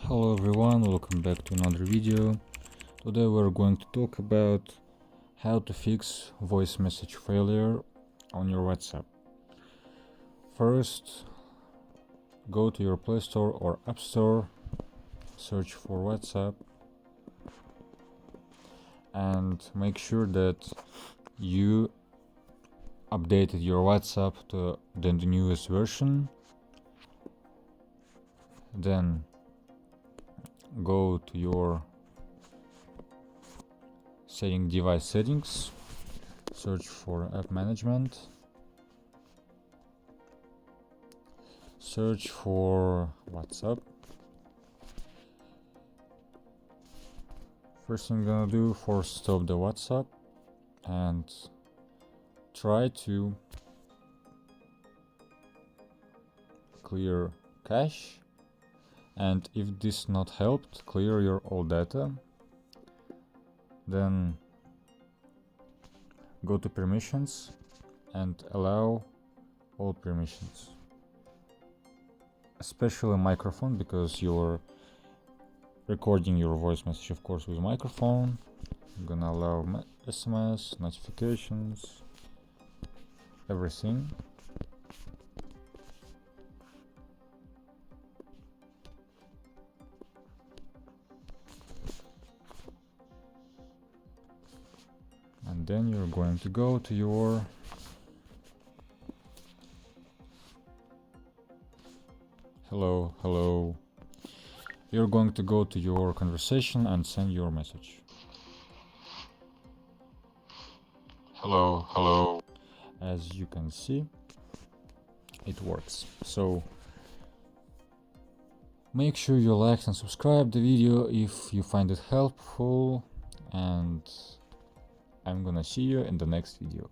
Hello everyone, welcome back to another video. Today we're going to talk about how to fix voice message failure on your WhatsApp. First, go to your Play Store or App Store, search for WhatsApp, and make sure that you updated your WhatsApp to the newest version. Then go to your device settings, search for app management, search for WhatsApp. First thing I'm gonna do, force stop the WhatsApp and try to clear cache, and if this not helped, clear your all data. Then go to permissions and allow all permissions, especially microphone, because you're recording your voice message, of course, with microphone. I'm gonna allow SMS, notifications, everything. And then you're going to go to your hello. You're going to go to your conversation and send your message. Hello. As you can see, it works. So make sure you like and subscribe the video if you find it helpful, and I'm gonna see you in the next video.